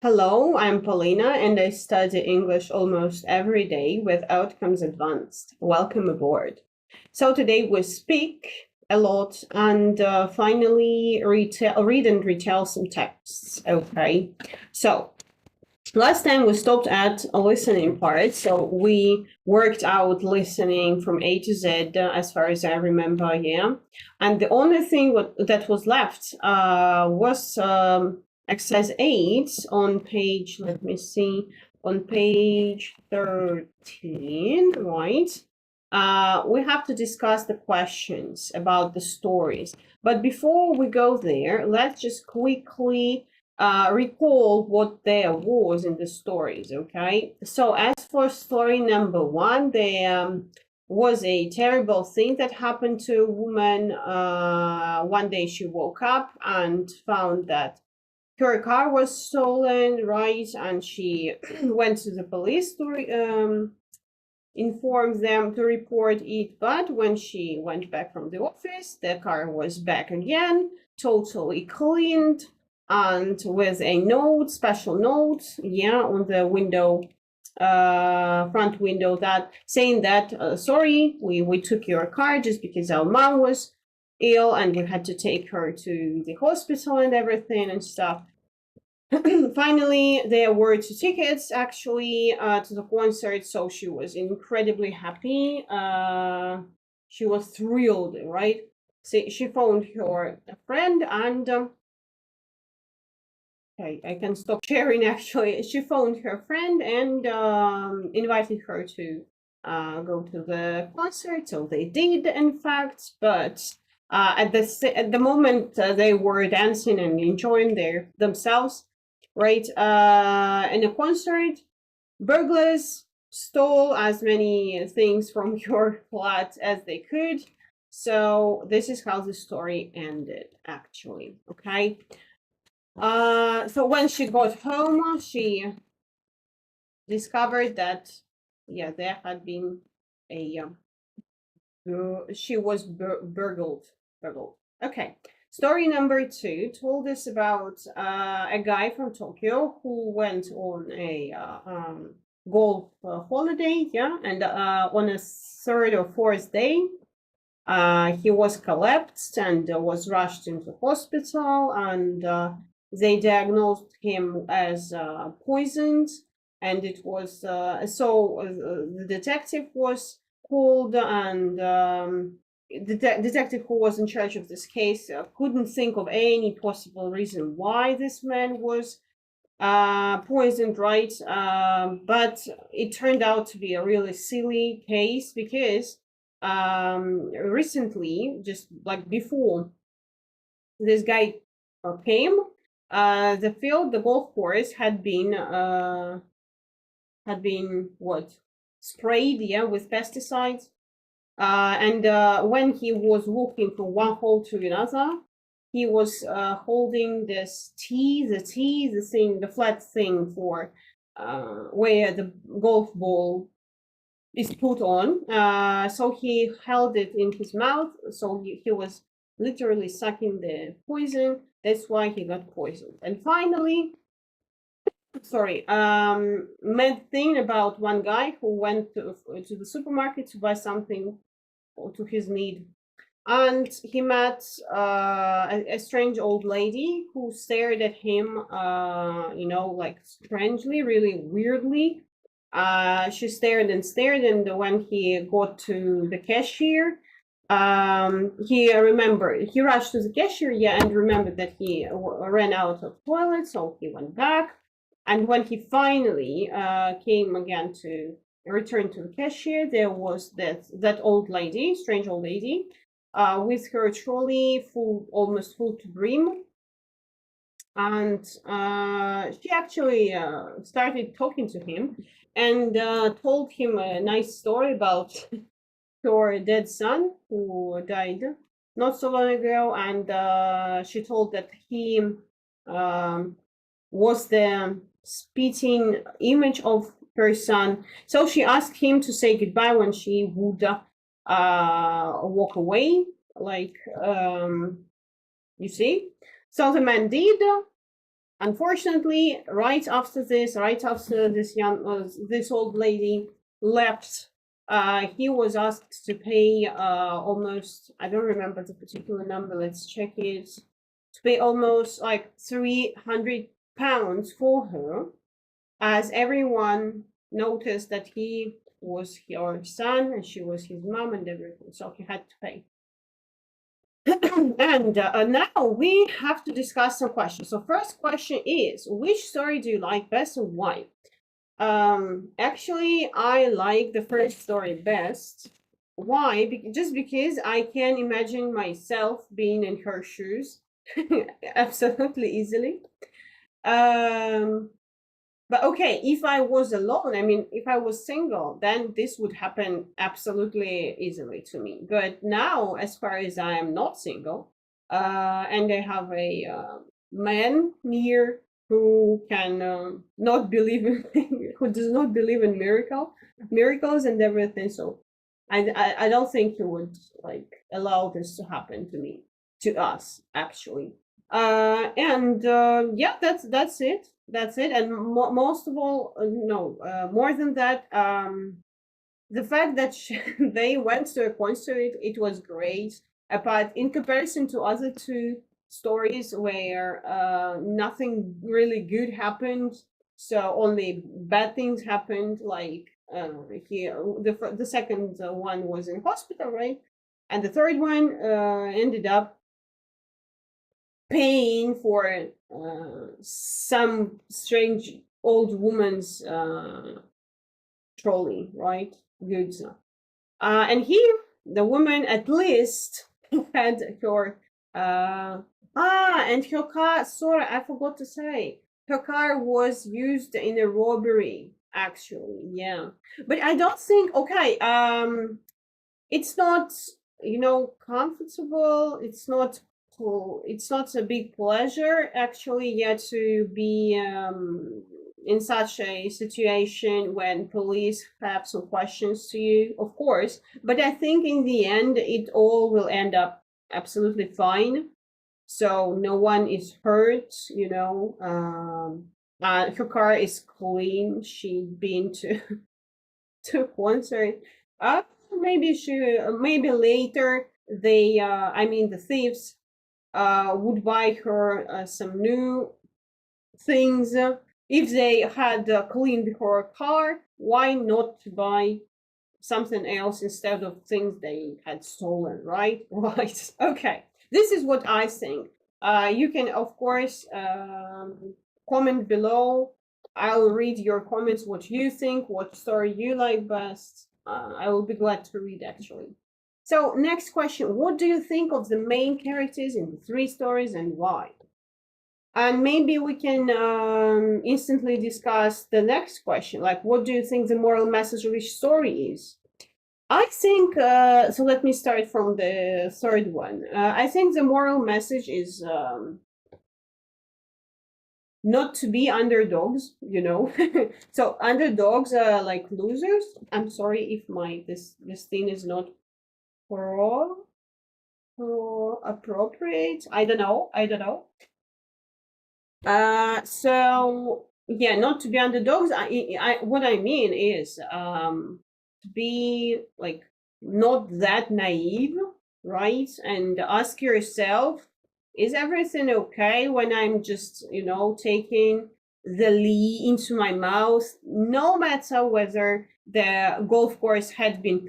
Hello, I'm Paulina and I study English almost every day with Outcomes Advanced. Welcome aboard. So today we speak a lot and finally read and retell some texts. Okay, so last time we stopped at a listening part, so we worked out listening from A to Z as far as I remember, yeah. And the only thing that was left was exercise 8 on page, let me see, on page 13, right? We have to discuss the questions about the stories. But before we go there, let's just quickly recall what there was in the stories, okay? So as for story number 1, there was a terrible thing that happened to a woman. One day she woke up and found that her car was stolen, right? And she went to the police to inform them to report it. But when she went back from the office, the car was back again, totally cleaned, and with a note, special note, yeah, on the window, front window, that saying that sorry, we took your car just because our mom was ill and we had to take her to the hospital and everything and stuff. Finally, there were 2 tickets actually to the concert, so she was incredibly happy. She was thrilled, right? So she phoned her friend and okay, I can stop sharing actually. She phoned her friend and invited her to go to the concert. So they did, in fact, but at the moment they were dancing and enjoying themselves, right? In a concert, burglars stole as many things from your flat as they could. So this is how the story ended, actually. Okay. So when she got home, she discovered that, yeah, there had been a she was burgled. Okay. Story number 2 told us about a guy from Tokyo who went on a golf holiday, yeah, and on a third or fourth day, he was collapsed and was rushed into hospital, and they diagnosed him as poisoned. And it was the detective was called, and the detective who was in charge of this case couldn't think of any possible reason why this man was poisoned, right? But it turned out to be a really silly case because recently, just like before this guy came, the golf course had been what, sprayed, yeah, with pesticides. And when he was walking from one hole to another, he was holding this the flat thing for where the golf ball is put on. So he held it in his mouth. So he was literally sucking the poison. That's why he got poisoned. And finally, sorry, mad thing about one guy who went to the supermarket to buy something to his need, and he met a strange old lady who stared at him, like strangely, really weirdly. She stared and stared, and when he got to the cashier, he rushed to the cashier, yeah, and remembered that he ran out of toilet, so he went back. And when he finally came again to return to the cashier, there was that old lady, strange old lady, with her trolley almost full to brim. And she actually started talking to him and told him a nice story about her dead son who died not so long ago. And she told that he was the spitting image of her son. So she asked him to say goodbye when she would walk away, like, you see. So the man did, unfortunately, right after this this old lady left, he was asked to pay almost, I don't remember the particular number, let's check it, to pay almost like £300 for her, as everyone noticed that he was her son and she was his mom and everything, so he had to pay. And now we have to discuss some questions. So first question is, which story do you like best and why? Actually, I like the first story best. Why? Just because I can imagine myself being in her shoes absolutely easily. But okay, if I was alone, I mean, if I was single, then this would happen absolutely easily to me. But now, as far as I am not single, and I have a man near who can not believe in who does not believe in miracles and everything, so I don't think he would like allow this to happen to me, to us actually. And yeah, that's it. That's it. And most of all, no, more than that, the fact that they went to a concert, it was great. But in comparison to other two stories where nothing really good happened, so only bad things happened, like here, the second one was in hospital, right? And the third one ended up paying for some strange old woman's trolley, right? Goods. And here, the woman at least had her and her car. Sorry, I forgot to say, her car was used in a robbery. Actually, yeah, but I don't think. Okay, it's not, comfortable. It's not a big pleasure actually yet to be in such a situation when police have some questions to you, of course, but I think in the end it all will end up absolutely fine, so no one is hurt. Her car is clean. She'd been to to concert. uh maybe later they I mean the thieves would buy her some new things. If they had cleaned her car, why not buy something else instead of things they had stolen, right? Right. Okay. This is what I think. You can, of course, comment below. I'll read your comments, what you think, what story you like best. I will be glad to read, actually. So, next question. What do you think of the main characters in the three stories and why? And maybe we can instantly discuss the next question. Like, what do you think the moral message of each story is? I think, so let me start from the third one. I think the moral message is not to be underdogs, So underdogs are like losers. I'm sorry if this thing is not pro appropriate. I don't know. So yeah, not to be underdogs. What I mean is to be like not that naive, right? And ask yourself, is everything okay when I'm just, taking the lee into my mouth, no matter whether the golf course had been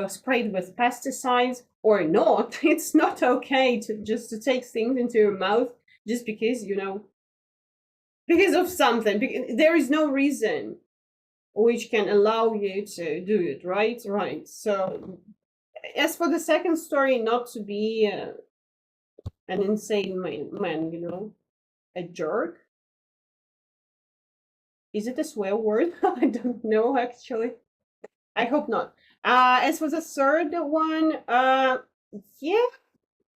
sprayed with pesticides or not? It's not okay to take things into your mouth just because, because of something. Because there is no reason which can allow you to do it, right? Right. So, as for the second story, not to be an insane man, a jerk. Is it a swear word? I don't know, actually. I hope not. As for the third one, yeah,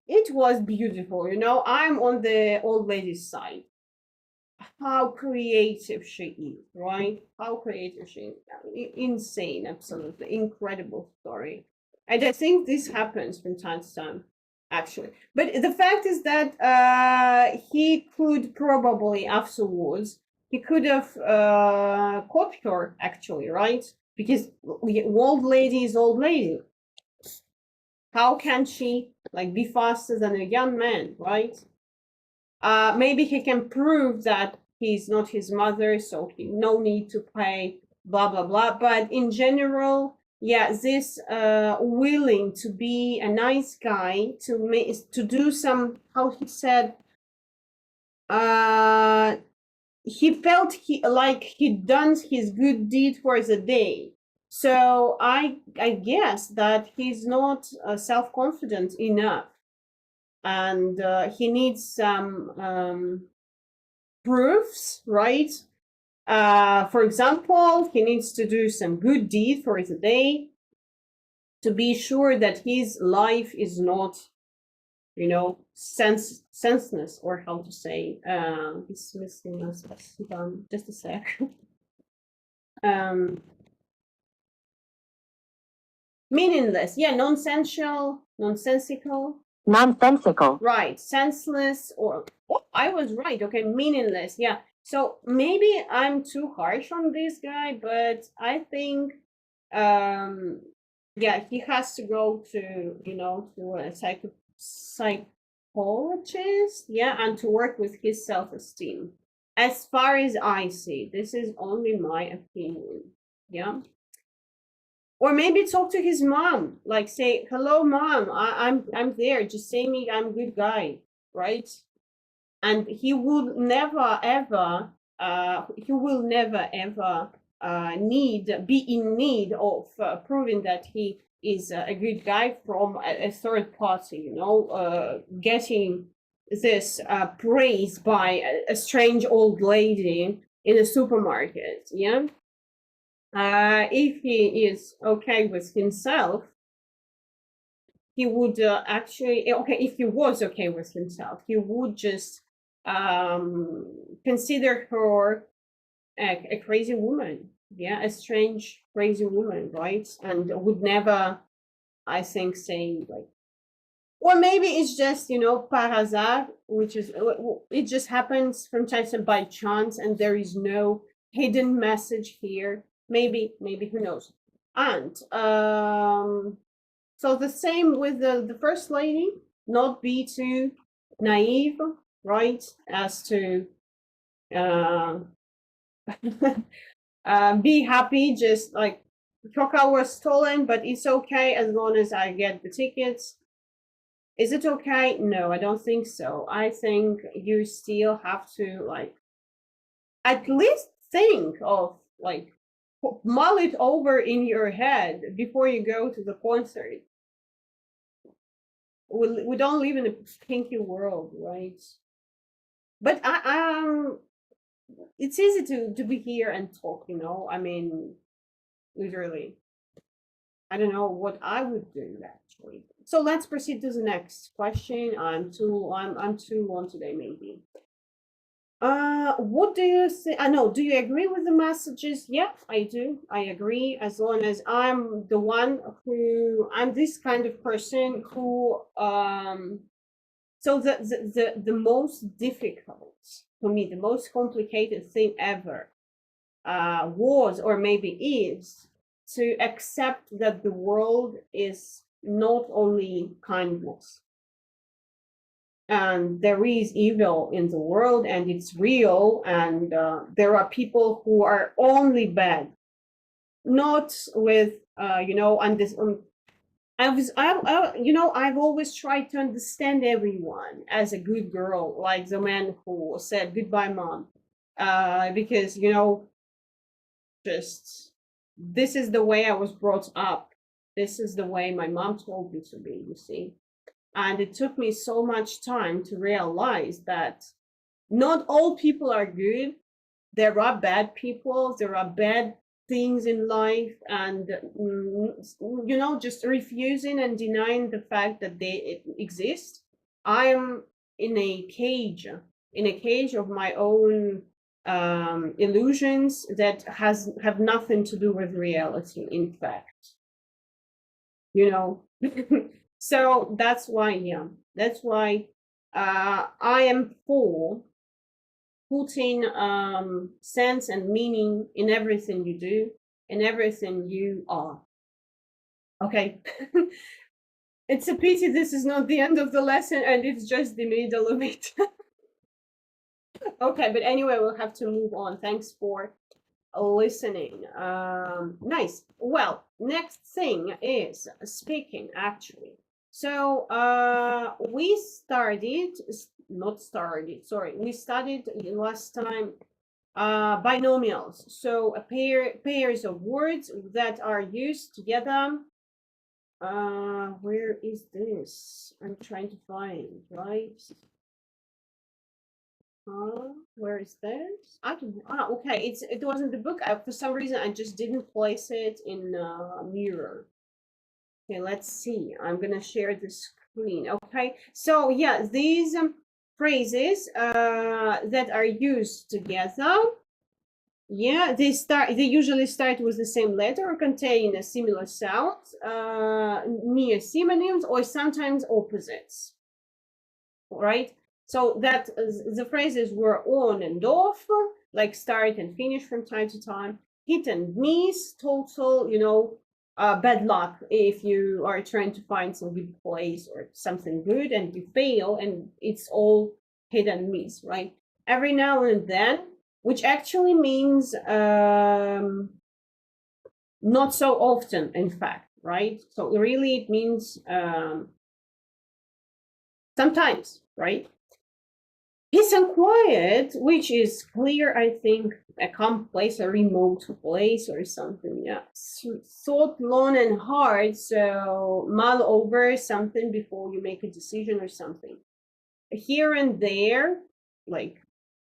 it was beautiful. I'm on the old lady's side. How creative she is, right? How creative she is. Insane, absolutely incredible story. And I think this happens from time to time. actually. But the fact is that he could probably afterwards, he could have caught her, actually, right? Because old lady is old lady. How can she like be faster than a young man, right? Maybe he can prove that he's not his mother, so no need to pay, blah blah blah. But in general, yeah, this willing to be a nice guy, to do some, how he said, he felt like he'd done his good deed for the day. So I guess that he's not self-confident enough, and he needs some proofs, right? For example, he needs to do some good deed for the day to be sure that his life is not, you know, senseless, or how to say, he's missing us. Just a sec. Meaningless, yeah, nonsensical. Nonsensical. Right, senseless, or I was right. Okay, meaningless. Yeah. So maybe I'm too harsh on this guy, but I think, yeah, he has to go to, you know, to a psychologist, yeah, and to work with his self-esteem. As far as I see, this is only my opinion. Yeah. Or maybe talk to his mom, like say, "Hello, mom, I'm there. Just say me, I'm a good guy," right? And he will never ever, be in need of proving that he is a good guy from a third party. You know, getting this praise by a strange old lady in a supermarket. Yeah. If he is okay with himself, he would actually, okay, if he was okay with himself, he would just consider her a crazy woman, yeah, a strange crazy woman, right? And would never, I think, say like, or maybe it's just, you know, par hasard, which is, it just happens from time to time by chance, and there is no hidden message here. Maybe, who knows? And so the same with the first lady, not be too naive, right? As to be happy, just like your car was stolen, but it's okay as long as I get the tickets. Is it okay? No, I don't think so. I think you still have to like at least think of like mull it over in your head before you go to the concert. We don't live in a pinky world, right? But it's easy to be here and talk, you know. I mean, literally, I don't know what I would do actually. So let's proceed to the next question. I'm too long today, maybe. What do you think? I know. Do you agree with the messages? Yeah, I do. I agree. As long as I'm I'm this kind of person who, so the most difficult for me, the most complicated thing ever, was, or maybe is, to accept that the world is not only kindness, and there is evil in the world, and it's real, and there are people who are only bad, not with you know, and this you know, I've always tried to understand everyone as a good girl, like the man who said goodbye, mom, because you know, just this is the way I was brought up. This is the way my mom told me to be. You see. And it took me so much time to realize that not all people are good. There are bad people, there are bad things in life, and you know, just refusing and denying the fact that they exist. I'm in a cage, of my own illusions that have nothing to do with reality, in fact, you know. So that's why, yeah, That's why I am for putting sense and meaning in everything you do, in everything you are. Okay. It's a pity this is not the end of the lesson and it's just the middle of it. Okay, but anyway, we'll have to move on. Thanks for listening. Nice. Well, next thing is speaking, actually. So we started, not started, sorry, we studied last time binomials. So pairs of words that are used together. Where is this? I'm trying to find, right? Where is this? I don't know. Ah, okay. It was in the book. For some reason, I just didn't place it in mirror. Okay, let's see. I'm gonna share the screen. Okay. So yeah, these phrases that are used together. Yeah, they usually start with the same letter or contain a similar sound, near synonyms or sometimes opposites. Right? So that the phrases were on and off, like start and finish from time to time, hit and miss, total, bad luck if you are trying to find some good place or something good and you fail and it's all hit and miss, right? Every now and then, which actually means not so often, in fact, right? So really it means sometimes, right? Peace and quiet, which is clear, I think, a calm place, a remote place or something. Yeah. Thought long and hard, so mull over something before you make a decision or something. Here and there, like,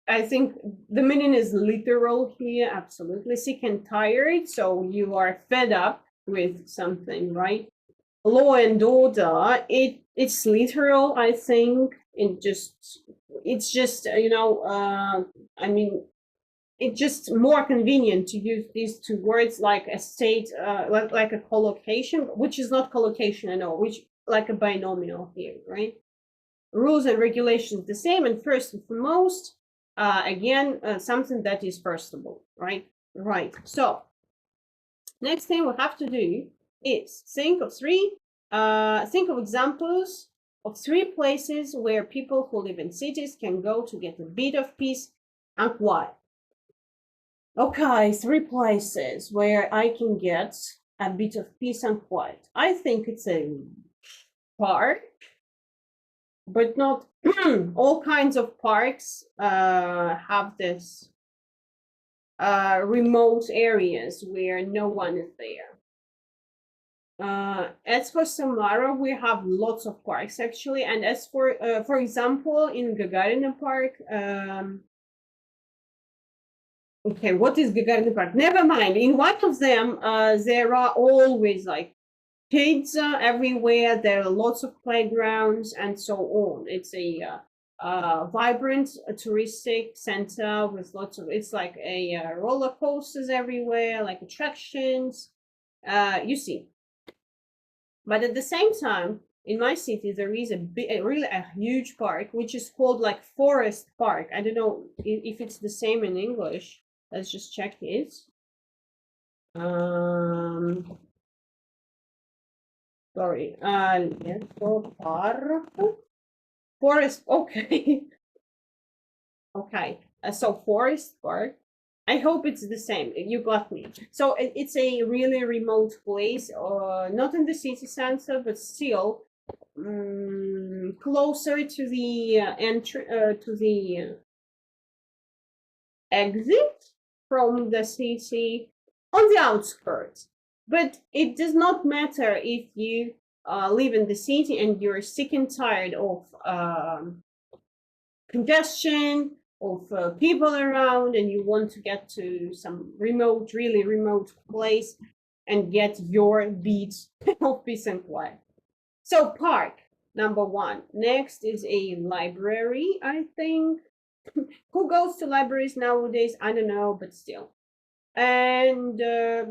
I think the meaning is literal here, absolutely. Sick and tired, so you are fed up with something, right? Law and order, it's literal, I think. It's just I mean, it's just more convenient to use these two words like a state, like a collocation, which is not collocation at all, which like a binomial here, right? Rules and regulations the same, and first and foremost, again, something that is firstable, right? Right. So next thing we have to do is think of examples of 3 places where people who live in cities can go to get a bit of peace and quiet. Okay, 3 places where I can get a bit of peace and quiet. I think it's a park, but not all kinds of parks have this remote areas where no one is there. As for Samara, we have lots of parks actually, and as for example, in Gagarina Park, okay, what is Gagarina Park? Never mind. In one of them, there are always like kids everywhere. There are lots of playgrounds and so on. It's a vibrant touristic center with lots of. It's like a roller coasters everywhere, like attractions. You see. But at the same time, in my city, there is really a huge park, which is called like Forest Park. I don't know if it's the same in English. Let's just check it. Sorry. Park. Forest. Okay. Okay. So Forest Park. I hope it's the same. You got me. So it's a really remote place, not in the city center, but still closer to the exit from the city, on the outskirts. But it does not matter if you live in the city and you're sick and tired of congestion, of people around, and you want to get to some remote, really remote place and get your beats of peace and quiet. So park, number 1. Next is a library, I think. Who goes to libraries nowadays? I don't know, but still. And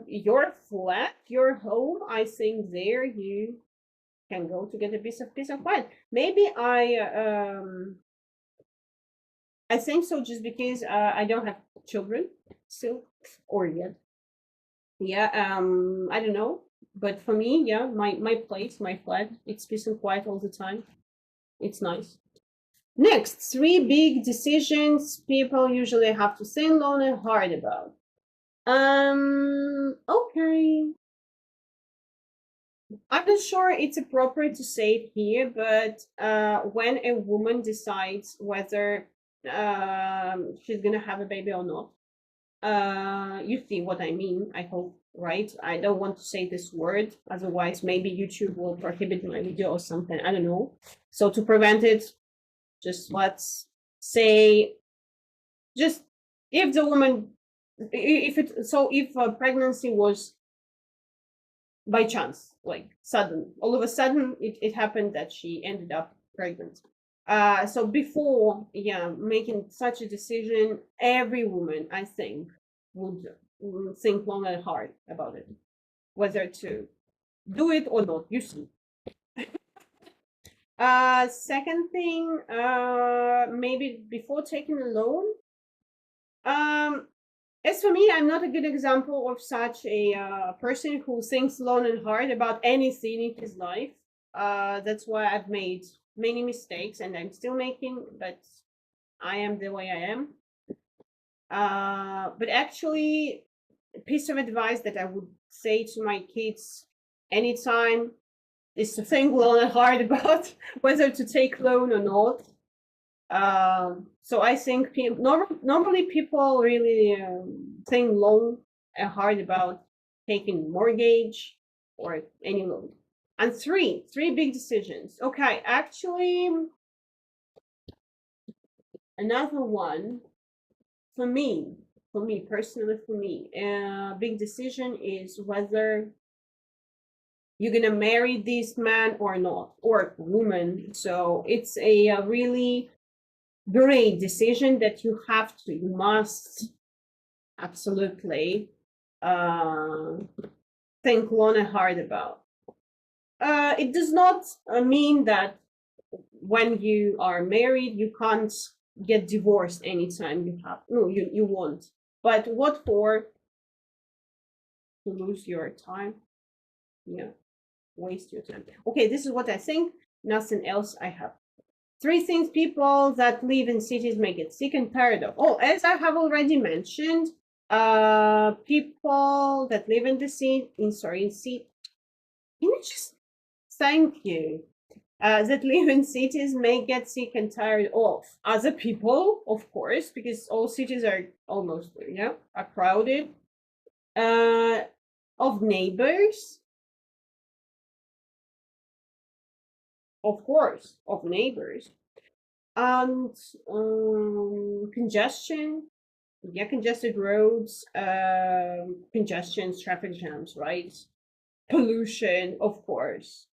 your flat, your home, I think there you can go to get a piece of peace and quiet. Maybe I think so just because I don't have children still or yet. Yeah, I don't know. But for me, yeah, my place, my flat, it's peace and quiet all the time. It's nice. Next, 3 big decisions people usually have to think long and hard about. Okay. I'm not sure it's appropriate to say it here, but when a woman decides whether she's gonna have a baby or not, you see what I mean, I hope, right? I don't want to say this word, otherwise maybe YouTube will prohibit my video or something, I don't know. So to prevent it, just let's say, just if the woman, if a pregnancy was by chance, like sudden, all of a sudden it happened that she ended up pregnant. So before, yeah, making such a decision, every woman, I think, would think long and hard about it, whether to do it or not. You see. Second thing, maybe before taking a loan, as for me, I'm not a good example of such a person who thinks long and hard about anything in his life. That's why I've made many mistakes and I'm still making, but I am the way I am. But actually, a piece of advice that I would say to my kids anytime is to think long and hard about whether to take loan or not. So I think normally people really think long and hard about taking mortgage or any loan. And three big decisions. Okay, actually, another one for me personally, big decision is whether you're gonna marry this man or not, or woman. So it's a really great decision that you must absolutely think long and hard about. It does not mean that when you are married you can't get divorced anytime you have. No, you won't. But what for? To lose your time? Yeah, waste your time. Okay, this is what I think. Nothing else I have. 3 things people that live in cities may get sick and tired of. Oh, as I have already mentioned, people that live in the city, can you just, thank you, that live in cities may get sick and tired of other people, of course, because all cities are almost, are crowded, of neighbors, of course, of neighbors, and congestion. Yeah, congested roads, congestions, traffic jams, right? Pollution, of course.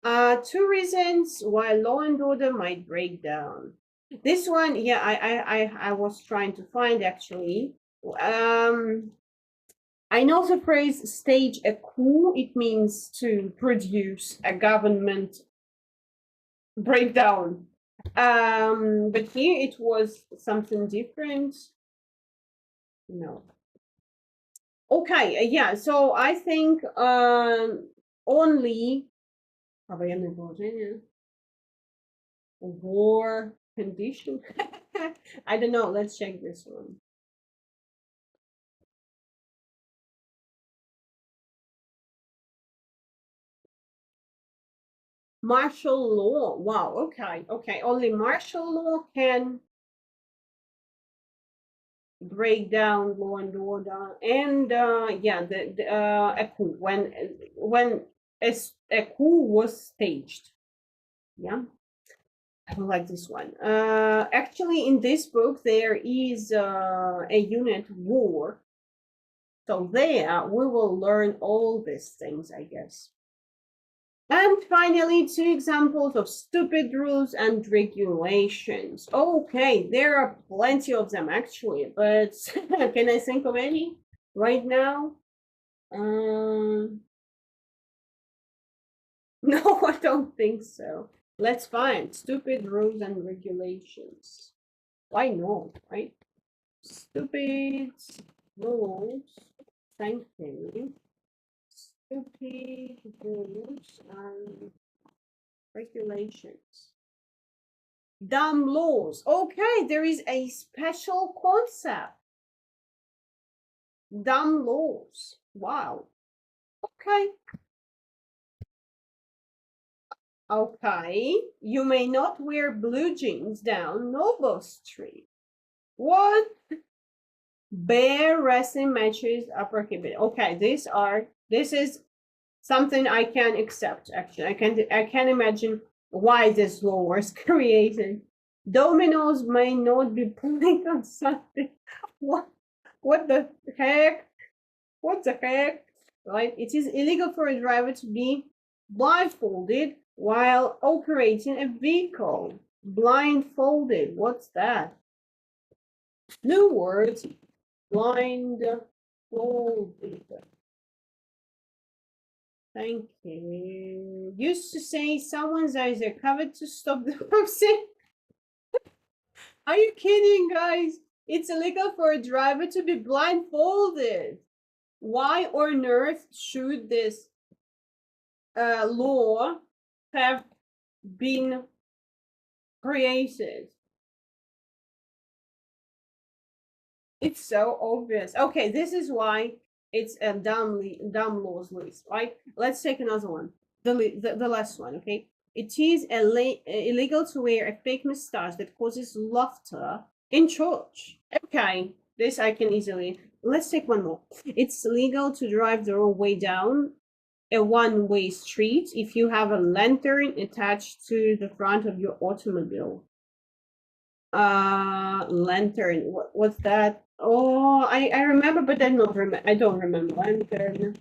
2 reasons why law and order might break down. This one, yeah, I was trying to find actually. I know the phrase stage a coup. It means to produce a government breakdown. But here it was something different. No. Okay, yeah, so I think only war condition. I don't know, let's check this one. Martial law. Wow, okay. Only martial law can break down law and order. And yeah, a coup, when a coup was staged. Yeah. I don't like this one. Actually, in this book, there is a unit war. So there, we will learn all these things, I guess. And finally, 2 examples of stupid rules and regulations. Okay, there are plenty of them actually, but can I think of any right now? No, I don't think so. Let's find stupid rules and regulations. Why not, right? Stupid rules. Thank you. Stupid rules and regulations. Dumb laws. Okay, there is a special concept. Dumb laws. Wow. Okay. Okay. You may not wear blue jeans down Noble Street. What? Bare wrestling matches are prohibited. Okay, this is something I can accept. Actually, I can imagine why this law was created. Dominoes may not be played on Sunday. What? What the heck? What the heck? Right? It is illegal for a driver to be blindfolded while operating a vehicle. Blindfolded. What's that? New words. Blindfolded. Thank you. Used to say someone's eyes are covered to stop the person. Are you kidding, guys? It's illegal for a driver to be blindfolded. Why on earth should this law have been created? It's so obvious. Okay, this is why it's a dumb laws list, right? Let's take another one. The last one, okay? It is illegal to wear a fake mustache that causes laughter in church. Okay, this I can easily. Let's take one more. It's legal to drive the wrong way down a one-way street if you have a lantern attached to the front of your automobile. Lantern. What's that? Oh, I remember, but I don't remember. Lantern.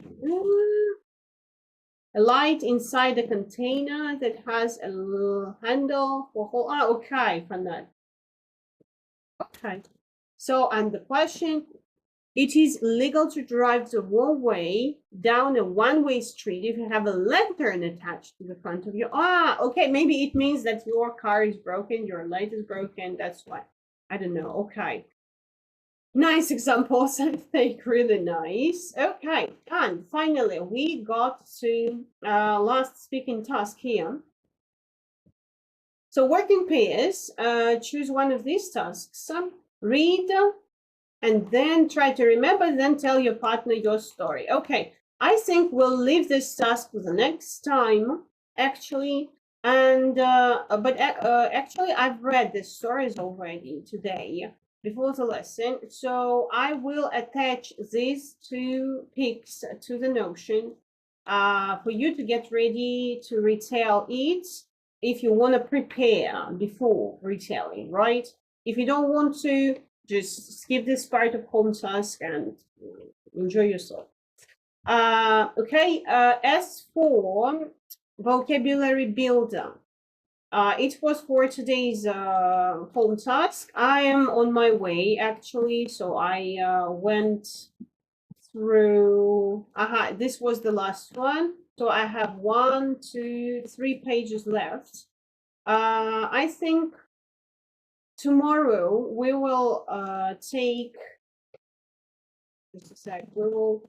A light inside the container that has a handle for hold. Ah, okay, from that. Okay. So, and the question, it is legal to drive the wrong way down a one-way street if you have a lantern attached to the front of your. Ah, okay, maybe it means that your car is broken, your light is broken. That's why. I don't know. Okay. Nice examples, I think, really nice. Okay, and finally, we got to last speaking task here. So working pairs, choose one of these tasks. Read and then try to remember, then tell your partner your story. Okay, I think we'll leave this task for the next time, actually. And actually, I've read the stories already today before the lesson, so I will attach these two pics to the Notion for you to get ready to retell it if you want to prepare before retelling, right? If you don't want to, just skip this part of home task and enjoy yourself. Okay, as for vocabulary builder, it was for today's home task. I am on my way, actually, so I went through. This was the last one. So I have 1, 2, 3 pages left. I think tomorrow we will take, just a sec, we will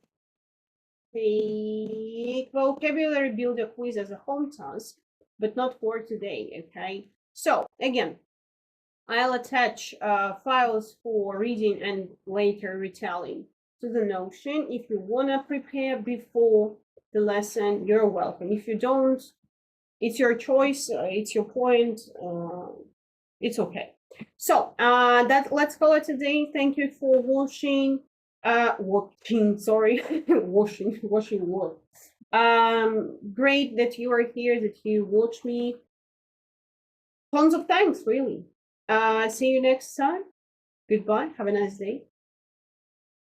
take vocabulary builder quiz as a home task, but not for today, okay? So again, I'll attach files for reading and later retelling to the Notion. If you want to prepare before the lesson, you're welcome. If you don't, it's your choice, it's your point, it's okay. So let's call it a day. Thank you for watching. Sorry, washing wood. Great that you are here, that you watch me. Tons of thanks, really. See you next time. Goodbye. Have a nice day.